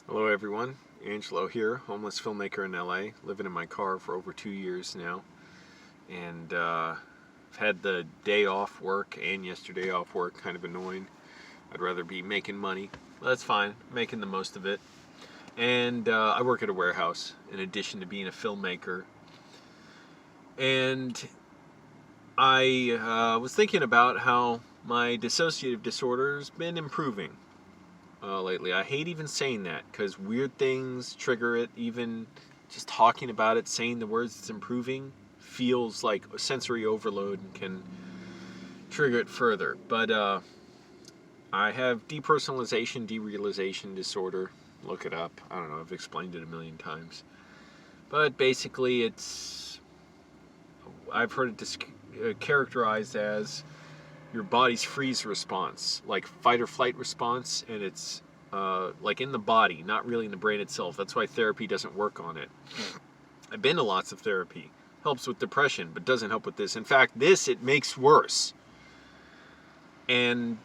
Hello everyone, Angelo here, homeless filmmaker in LA, living in my car for over 2 years now, and I've had the day off work and yesterday off work, kind of annoying. I'd rather be making money, but that's fine, making the most of it. And I work at a warehouse in addition to being a filmmaker, and I was thinking about how my dissociative disorder's been improving lately. I hate even saying that because weird things trigger it. Even just talking about it, saying the words "it's improving" feels like a sensory overload and can trigger it further. But I have depersonalization-derealization disorder. Look it up. I don't know. I've explained it a million times. But basically, I've heard it characterized as your body's freeze response, like fight or flight response, and it's like in the body, not really in the brain itself. That's why therapy doesn't work on it. I've been to lots of therapy. Helps with depression, but doesn't help with this. In fact, it makes worse. And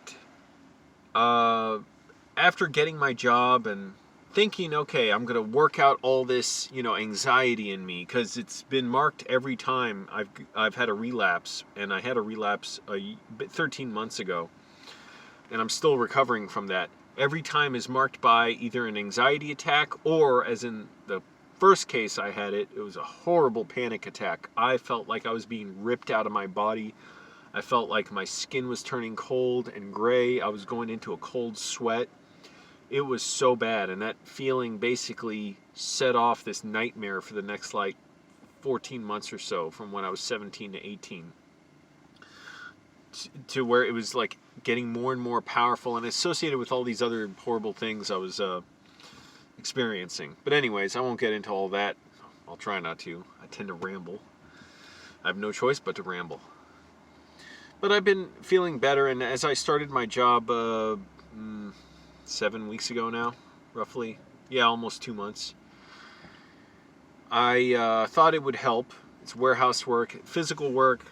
after getting my job and thinking, okay, I'm gonna work out all this, anxiety in me, because it's been marked every time I've had a relapse, and I had a relapse 13 months ago, and I'm still recovering from that. Every time is marked by either an anxiety attack or, as in the first case I had it was a horrible panic attack. I felt like I was being ripped out of my body. I felt like my skin was turning cold and gray. I was going into a cold sweat. It was so bad, and that feeling basically set off this nightmare for the next 14 months or so, from when I was 17 to 18, to where it was like getting more and more powerful and associated with all these other horrible things I was experiencing. But anyways, I won't get into all that. I'll try not to. I tend to ramble. I have no choice but to ramble. But I've been feeling better, and as I started my job 7 weeks ago now, roughly, almost 2 months, I thought it would help. It's warehouse work, physical work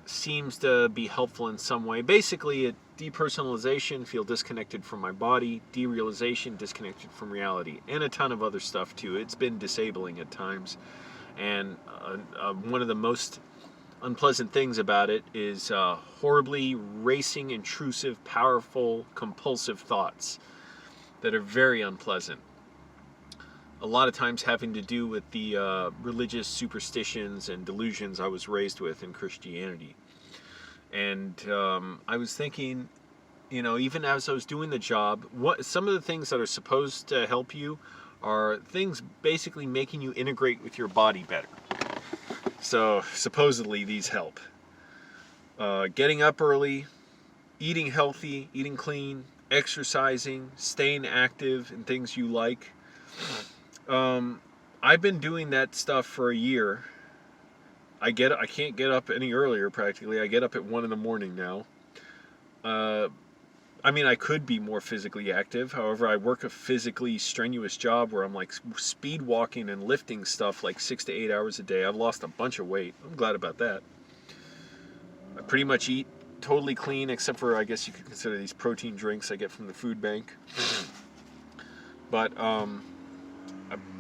seems to be helpful in some way. Basically, depersonalization, feel disconnected from my body, derealization, disconnected from reality, and a ton of other stuff too. It's been disabling at times, and one of the most unpleasant things about it is horribly racing, intrusive, powerful, compulsive thoughts that are very unpleasant. A lot of times having to do with the religious superstitions and delusions I was raised with in Christianity. And I was thinking, even as I was doing the job, some of the things that are supposed to help you are things basically making you integrate with your body better. So supposedly these help. Getting up early, eating healthy, eating clean, exercising, staying active in things you like. I've been doing that stuff for a year. I can't get up any earlier practically. I get up at 1 in the morning now. I could be more physically active. However, I work a physically strenuous job where I'm like speed walking and lifting stuff like 6 to 8 hours a day. I've lost a bunch of weight. I'm glad about that. I pretty much eat totally clean, except for, I guess you could consider these protein drinks I get from the food bank. But I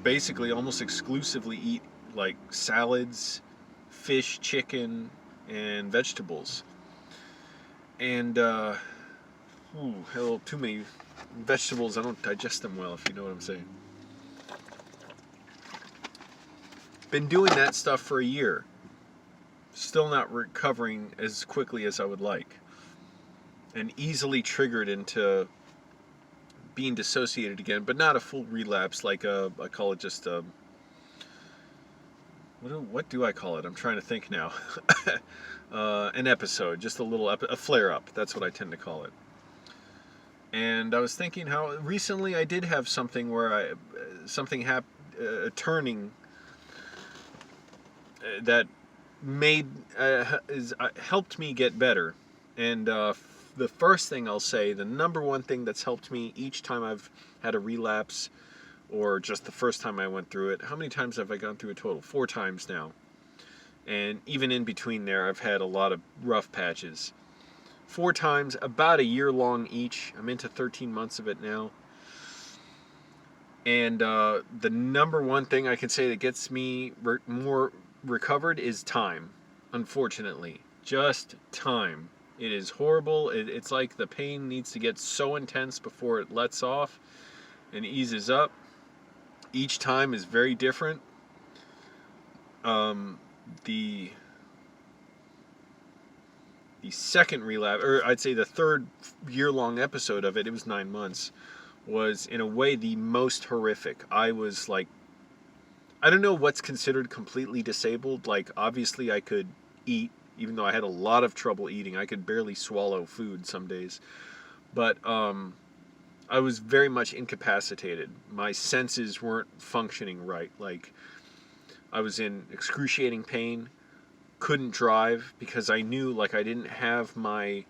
basically almost exclusively eat like salads, fish, chicken, and vegetables. And too many vegetables, I don't digest them well, if you know what I'm saying. Been doing that stuff for a year. Still not recovering as quickly as I would like. And easily triggered into being dissociated again, but not a full relapse, I call it just a... What do I call it? I'm trying to think now. An episode, just a flare-up. That's what I tend to call it. And I was thinking how recently I did have something where turning that helped me get better. And the first thing I'll say, the number one thing that's helped me each time I've had a relapse, or just the first time I went through it. How many times have I gone through a total? 4 times now. And even in between there, I've had a lot of rough patches. 4 times, about a year long each. I'm into 13 months of it now. And the number one thing I can say that gets me more recovered is time, unfortunately. Just time. It is horrible. It's like the pain needs to get so intense before it lets off and eases up. Each time is very different. The second relapse, or I'd say the third year-long episode of it, it was 9 months, was in a way the most horrific. I was like, I don't know what's considered completely disabled. Like, obviously I could eat, even though I had a lot of trouble eating. I could barely swallow food some days. But I was very much incapacitated. My senses weren't functioning right. Like, I was in excruciating pain, couldn't drive because I knew, like, I didn't have my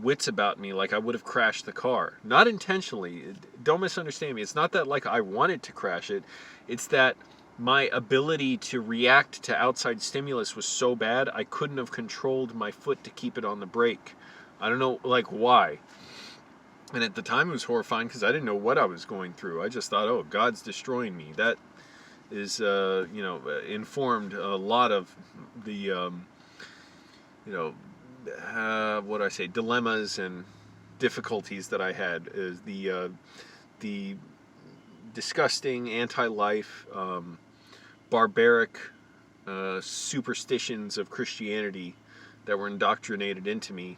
wits about me. Like, I would have crashed the car. Not intentionally. Don't misunderstand me. It's not that, like, I wanted to crash it. It's that my ability to react to outside stimulus was so bad, I couldn't have controlled my foot to keep it on the brake. I don't know, like, why. And at the time it was horrifying because I didn't know what I was going through. I just thought, oh, God's destroying me. That is, informed a lot of the, what do I say, dilemmas and difficulties that I had. Is the disgusting anti-life, barbaric superstitions of Christianity that were indoctrinated into me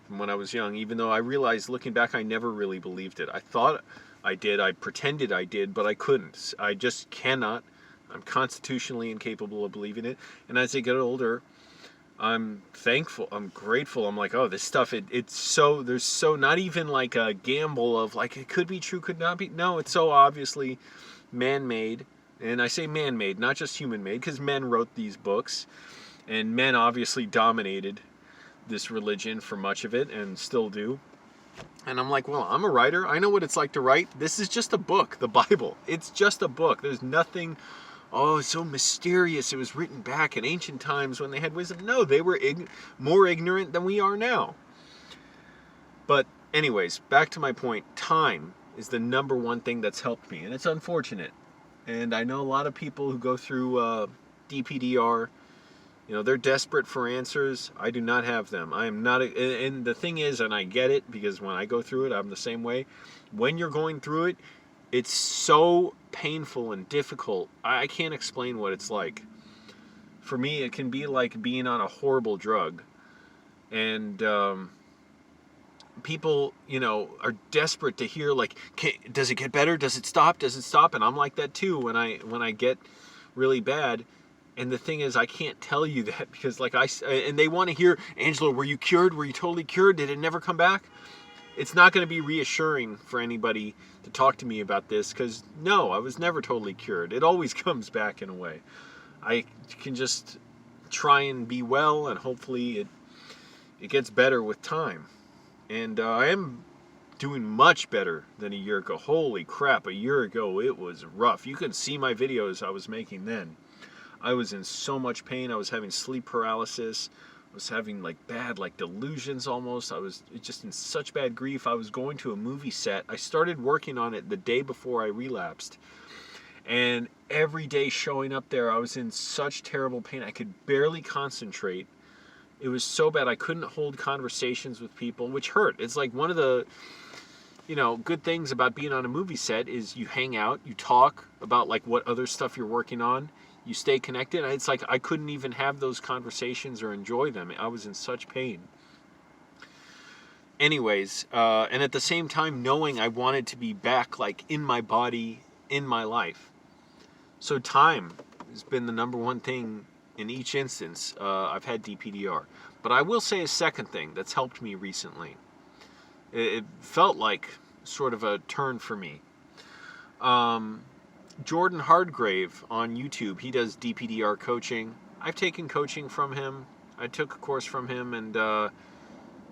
from when I was young, even though I realized, looking back, I never really believed it. I thought I did, I pretended I did, but I couldn't. I just cannot. I'm constitutionally incapable of believing it. And as I get older, I'm thankful, I'm grateful. I'm like, oh, this stuff, it's so, there's so, not even like a gamble of like, it could be true, could not be. No, it's so obviously man-made. And I say man-made, not just human-made, because men wrote these books. And men obviously dominated this religion for much of it and still do. And I'm like, well, I'm a writer. I know what it's like to write. This is just a book, the Bible. It's just a book. There's nothing, oh, it's so mysterious. It was written back in ancient times when they had wisdom. No, they were more ignorant than we are now. But anyways, back to my point. Time is the number one thing that's helped me. And it's unfortunate. And I know a lot of people who go through DPDR. You know, they're desperate for answers. I do not have them. I am not, and the thing is, and I get it, because when I go through it, I'm the same way. When you're going through it, it's so painful and difficult. I can't explain what it's like. For me, it can be like being on a horrible drug. And people, are desperate to hear, like, does it get better? Does it stop? Does it stop? And I'm like that too when I get really bad. And the thing is, I can't tell you that because, like, and they want to hear, Angelo, were you cured? Were you totally cured? Did it never come back? It's not going to be reassuring for anybody to talk to me about this because, no, I was never totally cured. It always comes back in a way. I can just try and be well, and hopefully it gets better with time. And I am doing much better than a year ago. Holy crap, a year ago it was rough. You can see my videos I was making then. I was in so much pain. I was having sleep paralysis. I was having bad delusions almost. I was just in such bad grief. I was going to a movie set. I started working on it the day before I relapsed. And every day showing up there, I was in such terrible pain. I could barely concentrate. It was so bad. I couldn't hold conversations with people, which hurt. It's like one of the good things about being on a movie set is you hang out, you talk about what other stuff you're working on. You stay connected. It's like I couldn't even have those conversations or enjoy them. I was in such pain. Anyways, and at the same time knowing I wanted to be back in my body, in my life. So time has been the number one thing in each instance I've had DPDR. But I will say a second thing that's helped me recently. It felt like sort of a turn for me. Jordan Hardgrave on YouTube, he does DPDR coaching. I've taken coaching from him. I took a course from him, and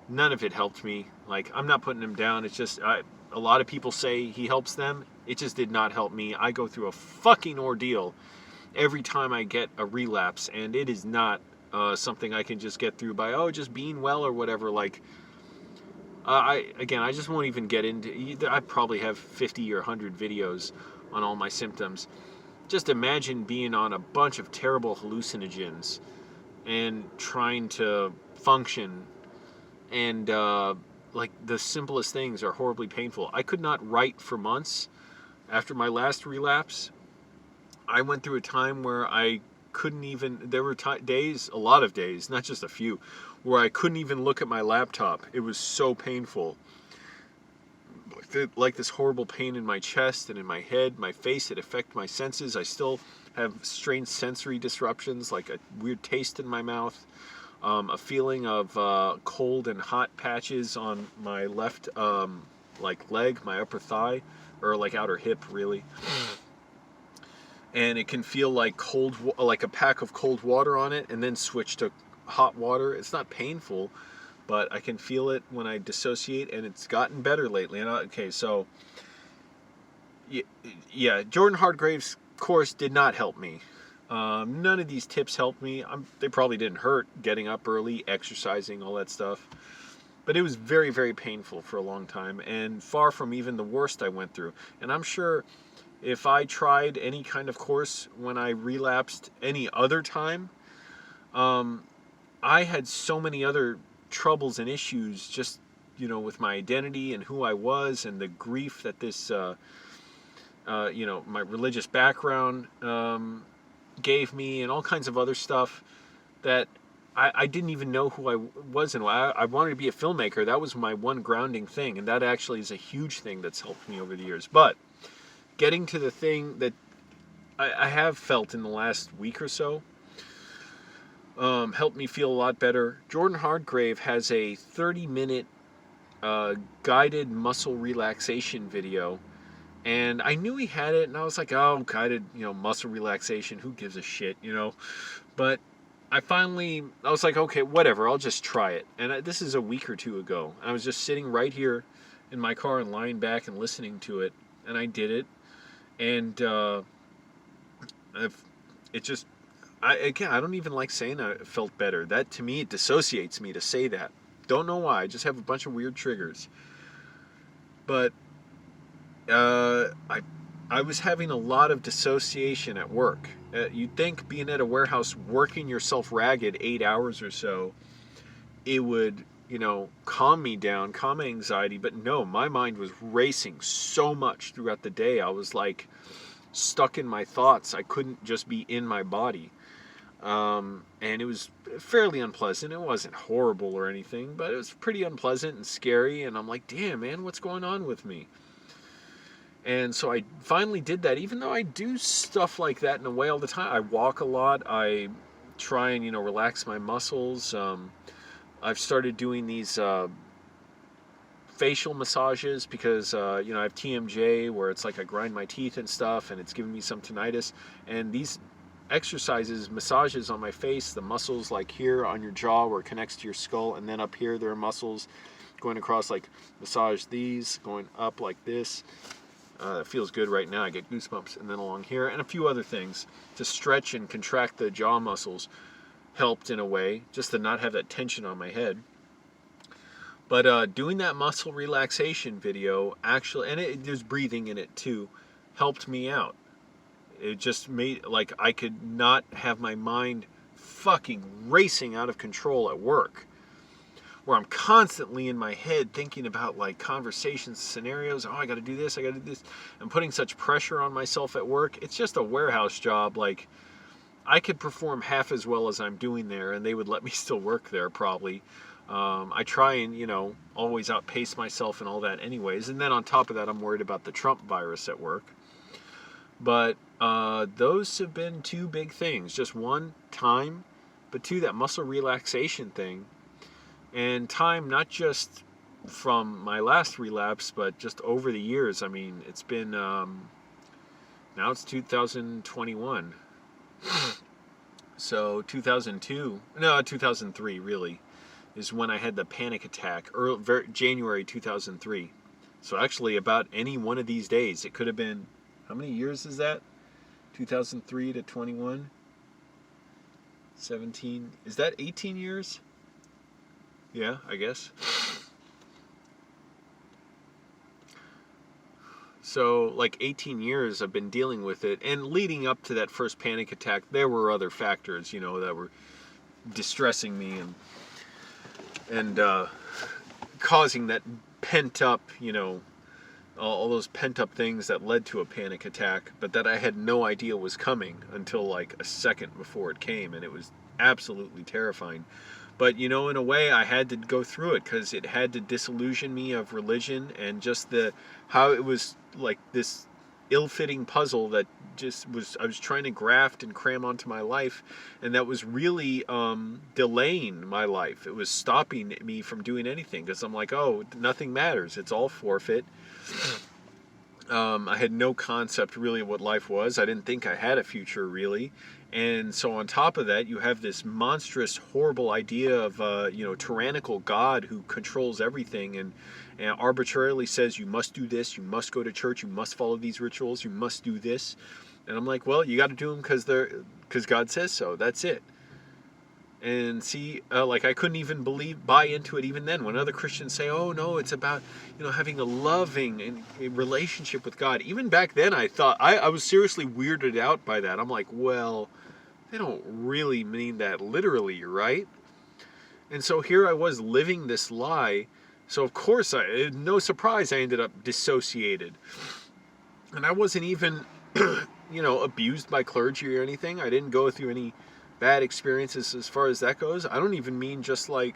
none of it helped me. I'm not putting him down. It's just, a lot of people say he helps them. It just did not help me. I go through a fucking ordeal every time I get a relapse, and it is not something I can just get through by, just being well or whatever. I just won't even get into. I probably have 50 or 100 videos on all my symptoms. Just imagine being on a bunch of terrible hallucinogens and trying to function, and like the simplest things are horribly painful. I could not write for months after my last relapse. I went through a time where I couldn't even. There were days, a lot of days, not just a few, where I couldn't even look at my laptop. It was so painful. Like this horrible pain in my chest and in my head, my face. It affected my senses. I still have strange sensory disruptions, like a weird taste in my mouth, a feeling of cold and hot patches on my left like leg, my upper thigh, or like outer hip, really. And it can feel like like a pack of cold water on it, and then switch to hot water. It's not painful, but I can feel it when I dissociate, and it's gotten better lately. And okay, so yeah, Jordan Hargrave's course did not help me. None of these tips helped me. They probably didn't hurt, getting up early, exercising, all that stuff. But it was very, very painful for a long time, and far from even the worst I went through. And I'm sure if I tried any kind of course when I relapsed any other time, I had so many other troubles and issues, just, with my identity and who I was, and the grief that this, my religious background gave me, and all kinds of other stuff that I didn't even know who I was. And I wanted to be a filmmaker. That was my one grounding thing, and that actually is a huge thing that's helped me over the years. But getting to the thing that I have felt in the last week or so, helped me feel a lot better. Jordan Hargrave has a 30-minute guided muscle relaxation video, and I knew he had it, and I was like, oh, guided, muscle relaxation, who gives a shit, But I was like, okay, whatever, I'll just try it. And this is a week or two ago. I was just sitting right here in my car and lying back and listening to it, and I did it. And I don't even like saying I felt better. That, to me, it dissociates me to say that. Don't know why. I just have a bunch of weird triggers. But I was having a lot of dissociation at work. You'd think being at a warehouse, working yourself ragged 8 hours or so, it would, calm me down, calm my anxiety. But no, my mind was racing so much throughout the day. I was like stuck in my thoughts. I couldn't just be in my body. And it was fairly unpleasant. It wasn't horrible or anything, but it was pretty unpleasant and scary. And I'm like, damn, man, what's going on with me? And so I finally did that, even though I do stuff like that in a way all the time. I walk a lot. I try and, relax my muscles. I've started doing these facial massages because, I have TMJ, where it's like I grind my teeth and stuff, and it's giving me some tinnitus. And these exercises, massages on my face, the muscles like here on your jaw where it connects to your skull, and then up here there are muscles going across, like massage these, going up like this. It feels good right now. I get goosebumps. And then along here, and a few other things to stretch and contract the jaw muscles helped in a way, just to not have that tension on my head. But doing that muscle relaxation video actually, and there's breathing in it too, helped me out. It just made, like, I could not have my mind fucking racing out of control at work, where I'm constantly in my head thinking about, like, conversations, scenarios. Oh, I got to do this, I got to do this. I'm putting such pressure on myself at work. It's just a warehouse job. Like, I could perform half as well as I'm doing there, and they would let me still work there probably. I try and, always outpace myself and all that anyways. And then on top of that, I'm worried about the Trump virus at work. But those have been two big things. Just one, time, but two, that muscle relaxation thing. And time, not just from my last relapse, but just over the years. I mean, it's been, now it's 2021. So 2003 really, is when I had the panic attack, January 2003. So actually about any one of these days, it could have been, how many years is that? 2003 to 21? 17, is that 18 years? Yeah, I guess. So like 18 years I've been dealing with it, and leading up to that first panic attack, there were other factors, that were distressing me and causing that pent up, all those pent up things that led to a panic attack, but that I had no idea was coming until like a second before it came, and it was absolutely terrifying. But in a way, I had to go through it because it had to disillusion me of religion and just how it was like this ill-fitting puzzle that I was trying to graft and cram onto my life, and that was really delaying my life. It was stopping me from doing anything because I'm like, oh, nothing matters. It's all forfeit. I had no concept really of what life was. I didn't think I had a future really. And so on top of that, you have this monstrous, horrible idea of, tyrannical God who controls everything and arbitrarily says, you must do this, you must go to church, you must follow these rituals, you must do this. And I'm like, well, you got to do them because God says so. That's it. And see, I couldn't even buy into it even then. When other Christians say, oh no, it's about, having a loving relationship with God. Even back then, I thought, I was seriously weirded out by that. I'm like, well, they don't really mean that literally, right? And so here I was living this lie. So of course, no surprise, I ended up dissociated. And I wasn't even, abused by clergy or anything. I didn't go through any bad experiences as far as that goes. I don't even mean just like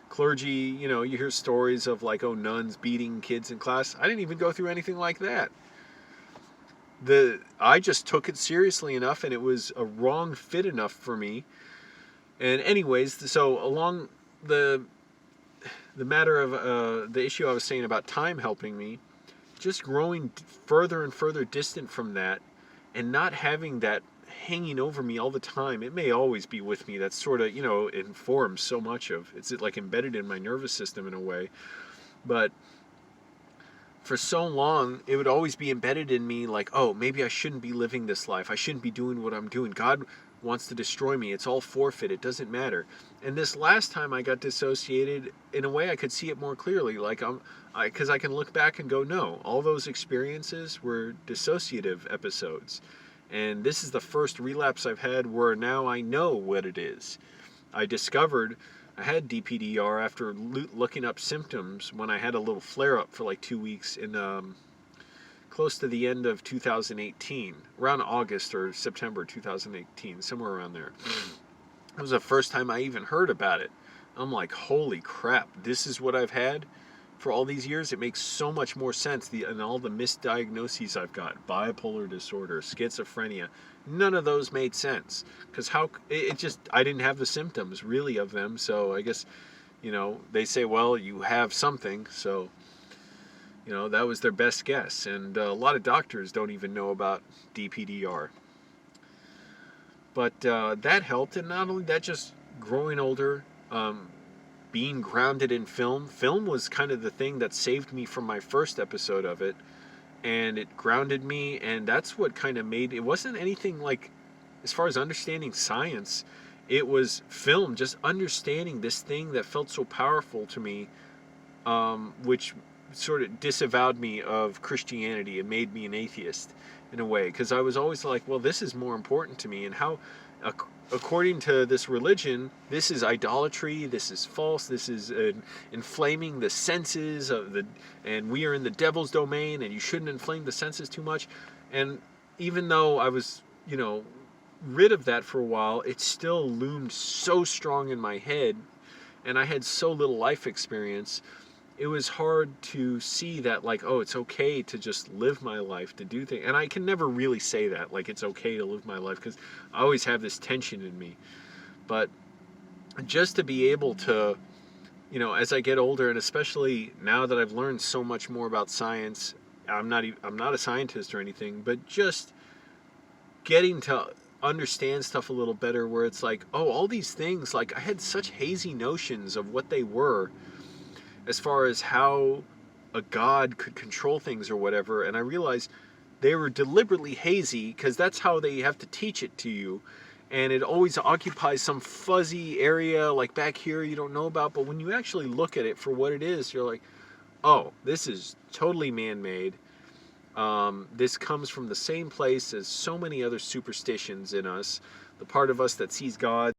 clergy, you hear stories of like, oh, nuns beating kids in class. I didn't even go through anything like that. I just took it seriously enough, and it was a wrong fit enough for me. And anyways, so along the matter of the issue I was saying about time helping me, just growing further and further distant from that, and not having that hanging over me all the time. It may always be with me. That's sort of, informs so much of it's like embedded in my nervous system in a way. But for so long, it would always be embedded in me like, oh, maybe I shouldn't be living this life. I shouldn't be doing what I'm doing. God wants to destroy me. It's all forfeit. It doesn't matter. And this last time I got dissociated, in a way I could see it more clearly. Like because I can look back and go, no, all those experiences were dissociative episodes. And this is the first relapse I've had where now I know what it is. I discovered I had DPDR after looking up symptoms when I had a little flare-up for like 2 weeks in close to the end of 2018, around August or September 2018, somewhere around there. It was the first time I even heard about it. I'm like, holy crap, this is what I've had for all these years. It makes so much more sense. And all the misdiagnoses I've got, bipolar disorder, schizophrenia, none of those made sense. Because I didn't have the symptoms really of them. So I guess, they say, well, you have something. So, that was their best guess. And a lot of doctors don't even know about DPDR. But that helped. And not only that, just growing older, being grounded in film. Film was kind of the thing that saved me from my first episode of it. And it grounded me, and that's what kind of made it. Wasn't anything like, as far as understanding science, it was film, just understanding this thing that felt so powerful to me, which sort of disavowed me of Christianity and made me an atheist in a way. Because I was always like, well, this is more important to me, and how, according to this religion, this is idolatry, this is false, this is inflaming the senses and we are in the devil's domain, and you shouldn't inflame the senses too much. And even though I was, rid of that for a while, it still loomed so strong in my head, and I had so little life experience. It was hard to see that, like, oh, it's okay to just live my life, to do things. And I can never really say that, like, it's okay to live my life, because I always have this tension in me. But just to be able to, as I get older, and especially now that I've learned so much more about science, I'm not a scientist or anything, but just getting to understand stuff a little better, where it's like, oh, all these things, like, I had such hazy notions of what they were, as far as how a God could control things or whatever, and I realized they were deliberately hazy because that's how they have to teach it to you, and it always occupies some fuzzy area like back here you don't know about. But when you actually look at it for what it is, you're like, oh, this is totally man-made, This comes from the same place as so many other superstitions in us. The part of us that sees God